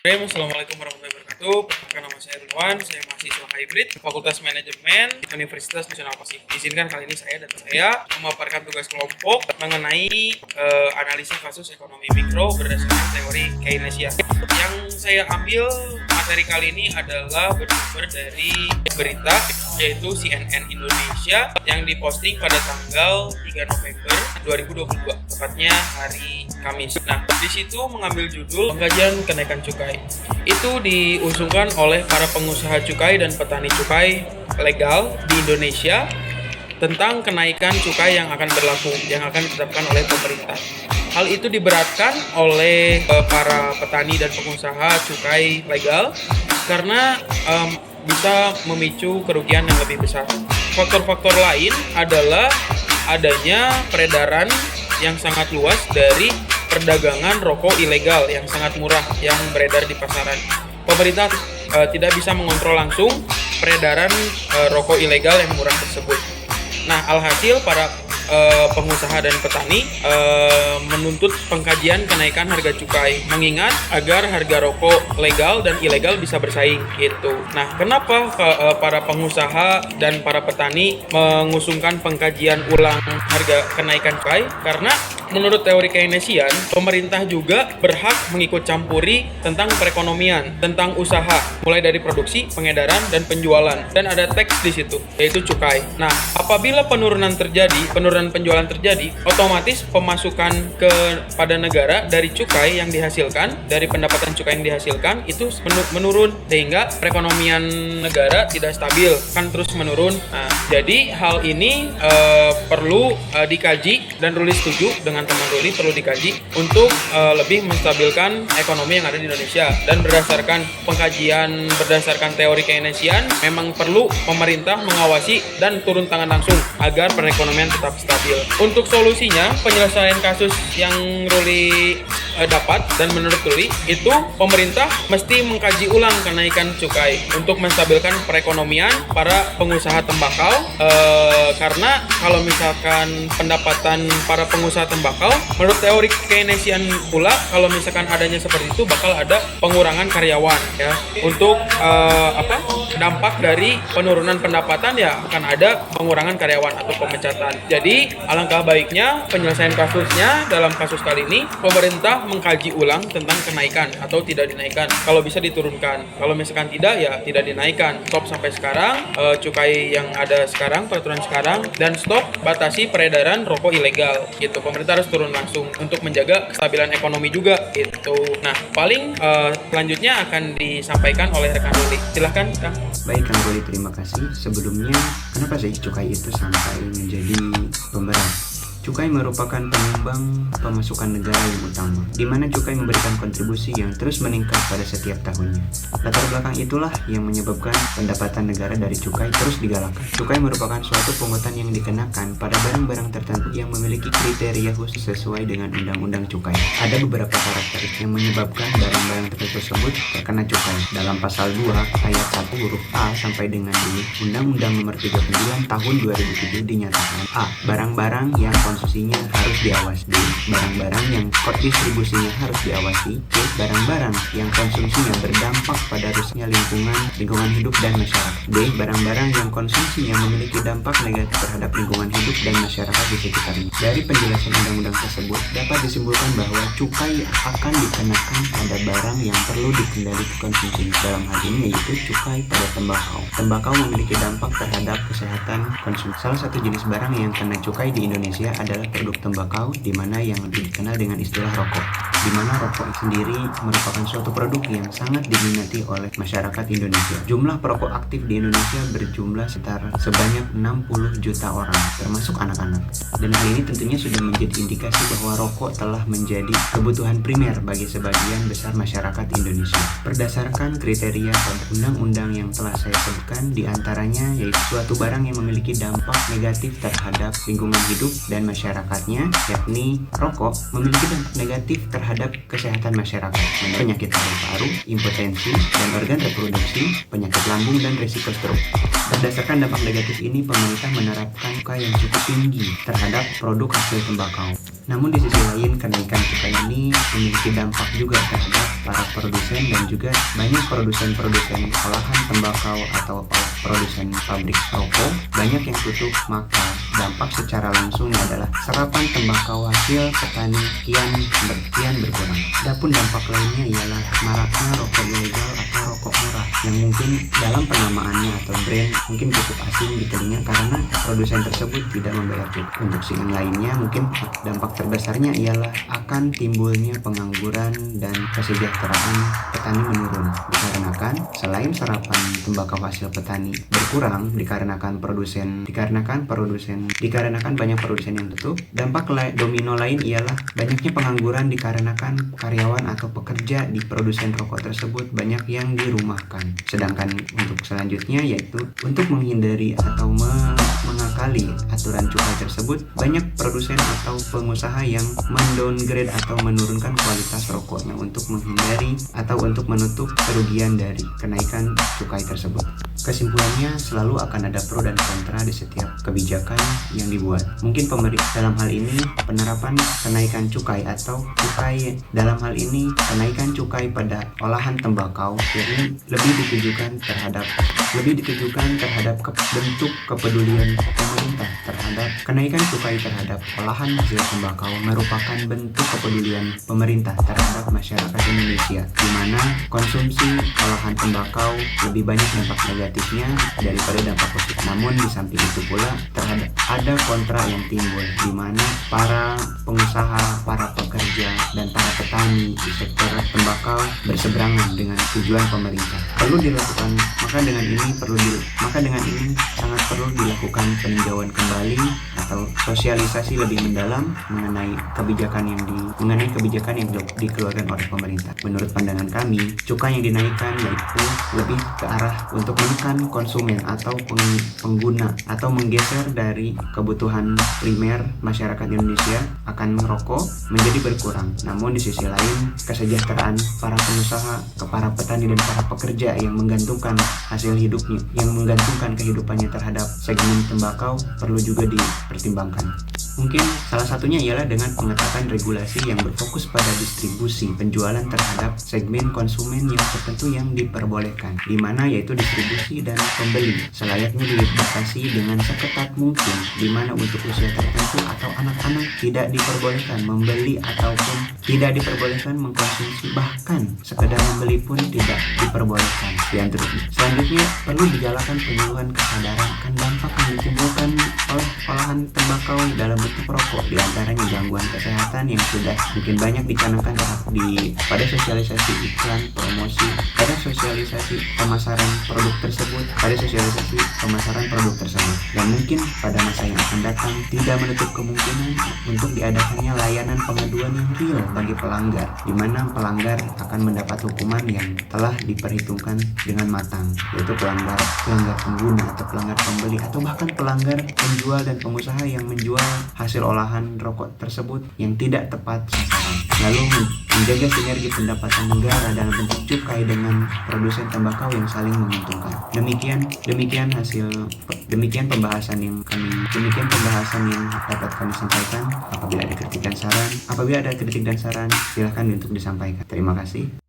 Assalamualaikum warahmatullahi wabarakatuh. Perkenalkan, nama saya Ridwan, saya mahasiswa hybrid Fakultas Manajemen Universitas Nasional Pasifik. Izinkan kali ini saya memaparkan tugas kelompok mengenai analisa kasus ekonomi mikro berdasarkan teori Keynesian. Yang saya ambil materi kali ini adalah bersumber dari berita, yaitu CNN Indonesia yang diposting pada tanggal 3 November 2022, tepatnya hari Kamis. Nah, di situ mengambil judul pengkajian kenaikan cukai. Itu diusungkan oleh para pengusaha cukai dan petani cukai legal di Indonesia tentang kenaikan cukai yang akan berlaku, yang akan ditetapkan oleh pemerintah. Hal itu diberatkan oleh para petani dan pengusaha cukai legal karena bisa memicu kerugian yang lebih besar. Faktor-faktor lain adalah adanya peredaran yang sangat luas dari perdagangan rokok ilegal yang sangat murah yang beredar di pasaran. Pemerintah tidak bisa mengontrol langsung peredaran rokok ilegal yang murah tersebut. Nah, alhasil para pengusaha dan petani menuntut pengkajian kenaikan harga cukai, mengingat agar harga rokok legal dan ilegal bisa bersaing gitu. Nah, kenapa para pengusaha dan para petani mengusungkan pengkajian ulang harga kenaikan cukai? Karena menurut teori Keynesian, pemerintah juga berhak mengikut campuri tentang perekonomian, tentang usaha, mulai dari produksi, pengedaran, dan penjualan. Dan ada teks di situ, yaitu cukai. Nah, apabila penurunan penjualan terjadi, otomatis pemasukan kepada negara dari cukai yang dihasilkan, dari pendapatan cukai yang dihasilkan itu menurun, sehingga perekonomian negara tidak stabil, kan terus menurun. Nah, jadi hal ini perlu dikaji, dan Ruli setuju dengan teman Ruli, perlu dikaji untuk lebih menstabilkan ekonomi yang ada di Indonesia. Dan berdasarkan pengkajian berdasarkan teori Keynesian, memang perlu pemerintah mengawasi dan turun tangan langsung agar perekonomian tetap stabil. Untuk solusinya, penyelesaian kasus yang Ruli dapat dan menurut Ruli itu pemerintah mesti mengkaji ulang kenaikan cukai untuk menstabilkan perekonomian para pengusaha tembakau, karena kalau misalkan pendapatan para pengusaha tembakau menurut teori Keynesian pula, kalau misalkan adanya seperti itu bakal ada pengurangan karyawan ya. Untuk dampak dari penurunan pendapatan ya akan ada pengurangan karyawan atau pemecatan. Jadi alangkah baiknya penyelesaian kasusnya dalam kasus kali ini pemerintah mengkaji ulang tentang kenaikan atau tidak dinaikkan. Kalau bisa diturunkan, kalau misalkan tidak ya tidak dinaikkan. Stop sampai sekarang cukai yang ada sekarang, peraturan sekarang, dan stop batasi peredaran rokok ilegal gitu. Pemerintah harus turun langsung untuk menjaga kestabilan ekonomi juga gitu. Nah, paling selanjutnya akan disampaikan oleh rekan Ruli. Silahkan Kang. Baik Kang Ruli, terima kasih. Sebelumnya, kenapa sih cukai itu sampai menjadi pemberat? Cukai merupakan penyumbang pemasukan negara yang utama, di mana cukai memberikan kontribusi yang terus meningkat pada setiap tahunnya. Latar belakang itulah yang menyebabkan pendapatan negara dari cukai terus digalakkan. Cukai merupakan suatu pungutan yang dikenakan pada barang-barang tertentu yang memiliki kriteria khusus sesuai dengan undang-undang cukai. Ada beberapa karakteristik yang menyebabkan barang-barang tersebut terkena cukai. Dalam pasal 2 ayat 1 huruf A sampai dengan D, Undang-Undang Nomor 39 Tahun 2007 dinyatakan: A. Barang-barang yang konsumsinya harus diawasi. B. Barang-barang yang kod distribusinya harus diawasi. C. Barang-barang yang konsumsinya berdampak pada rusaknya lingkungan hidup dan masyarakat. D. Barang-barang yang konsumsinya memiliki dampak negatif terhadap lingkungan hidup dan masyarakat di sekitarnya. Dari penjelasan undang-undang tersebut dapat disimpulkan bahwa cukai akan dikenakan pada barang yang perlu dikendalikan konsumsi. Dalam hal ini yaitu cukai pada tembakau. Tembakau memiliki dampak terhadap kesehatan konsumsi. Salah satu jenis barang yang kena cukai di Indonesia adalah produk tembakau, di mana yang lebih dikenal dengan istilah rokok, di mana rokok sendiri merupakan suatu produk yang sangat diminati oleh masyarakat Indonesia. Jumlah perokok aktif di Indonesia berjumlah sebanyak 60 juta orang, termasuk anak-anak. Dan hal ini tentunya sudah menjadi indikasi bahwa rokok telah menjadi kebutuhan primer bagi sebagian besar masyarakat Indonesia. Berdasarkan kriteria pada undang-undang yang telah saya sebutkan, diantaranya yaitu suatu barang yang memiliki dampak negatif terhadap lingkungan hidup dan masyarakatnya, yakni rokok, memiliki dampak negatif terhadap terhadap kesehatan masyarakat, penyakit paru-paru, impotensi, dan organ reproduksi, penyakit lambung, dan risiko stroke. Berdasarkan dampak negatif ini, pemerintah menerapkan cukai yang cukup tinggi terhadap produk hasil tembakau. Namun di sisi lain, kenaikan cukai ini memiliki dampak juga terhadap para produsen dan juga banyak produsen-produsen olahan tembakau atau produsen pabrik rokok banyak yang tutup, maka dampak secara langsung adalah serapan tembakau hasil petani kian berkurang. Adapun dampak lainnya ialah maraknya rokok ilegal atau rokok murah yang mungkin dalam penamaannya atau brand mungkin cukup asing di telinga karena produsen tersebut tidak membayar cukai. Untuk sisi lainnya mungkin dampak terbesarnya ialah akan timbulnya pengangguran dan kesejahteraan petani menurun dikarenakan selain serapan tembakau hasil petani berkurang dikarenakan banyak produsen yang tutup, dampak domino lain ialah banyaknya pengangguran dikarenakan karyawan atau pekerja di produsen rokok tersebut banyak yang dirumahkan. Sedangkan untuk selanjutnya yaitu untuk menghindari atau mengakali aturan cukai tersebut, banyak produsen atau pengusaha yang mendowngrade atau menurunkan kualitas rokoknya untuk menghindari atau untuk menutup kerugian dari kenaikan cukai tersebut. Kesimpulannya, selalu akan ada pro dan kontra di setiap kebijakan yang dibuat. Mungkin pemerintah dalam hal ini penerapan kenaikan cukai atau cukai dalam hal ini kenaikan cukai pada olahan tembakau yakni lebih ditujukan terhadap bentuk kepedulian pemerintah terhadap kenaikan cukai terhadap olahan hasil tembakau merupakan bentuk kepedulian pemerintah terhadap masyarakat Indonesia, di mana konsumsi olahan tembakau lebih banyak dampak negatifnya daripada dampak positif. Namun di samping itu pula ada kontra yang timbul, di mana para pengusaha, para pekerja, dan para petani di sektor tembakau berseberangan dengan tujuan pemerintah. Maka dengan ini sangat perlu dilakukan peninjauan kembali atau sosialisasi lebih mendalam mengenai kebijakan yang dikeluarkan oleh pemerintah. Menurut pandangan kami, cukai yang dinaikkan yaitu lebih ke arah untuk menekan konsumen atau pengguna atau menggeser dari kebutuhan primer masyarakat Indonesia akan merokok menjadi berkurang. Namun di sisi lain, kesejahteraan para pengusaha, para petani dan para pekerja yang menggantungkan kehidupannya terhadap segmen tembakau perlu juga dipertimbangkan. Mungkin salah satunya ialah dengan pengetatan regulasi yang berfokus pada distribusi penjualan terhadap segmen konsumen yang tertentu yang diperbolehkan, di mana yaitu distribusi dan pembeli selayaknya dibatasi dengan seketat mungkin, di mana untuk usia tertentu atau anak-anak tidak diperbolehkan membeli ataupun tidak diperbolehkan mengkonsumsi, bahkan sekedar membeli pun tidak diperbolehkan. Selanjutnya perlu dijalankan penyuluhan kesadaran akan dampak yang ditimbulkan oleh olahan tembakau dalam bentuk rokok, diantaranya gangguan kesehatan yang sudah mungkin banyak dicanangkan pada sosialisasi iklan, promosi, pada sosialisasi pemasaran produk tersebut, dan mungkin pada masa yang akan datang tidak menutup kemungkinan untuk diadakannya layanan pengaduan yang real bagi pelanggar, di mana pelanggar akan mendapat hukuman yang telah diperhitungkan dengan matang, yaitu pelanggar pengguna atau pelanggar pembeli atau bahkan pelanggar penjual dan pengusaha yang menjual hasil olahan rokok tersebut yang tidak tepat sasaran. Lalu menjaga sinergi pendapatan negara dalam bentuk cukai dengan produsen tembakau yang saling menguntungkan. Demikian pembahasan yang dapat kami sampaikan. Apabila ada kritik dan saran, silahkan untuk disampaikan. Terima kasih.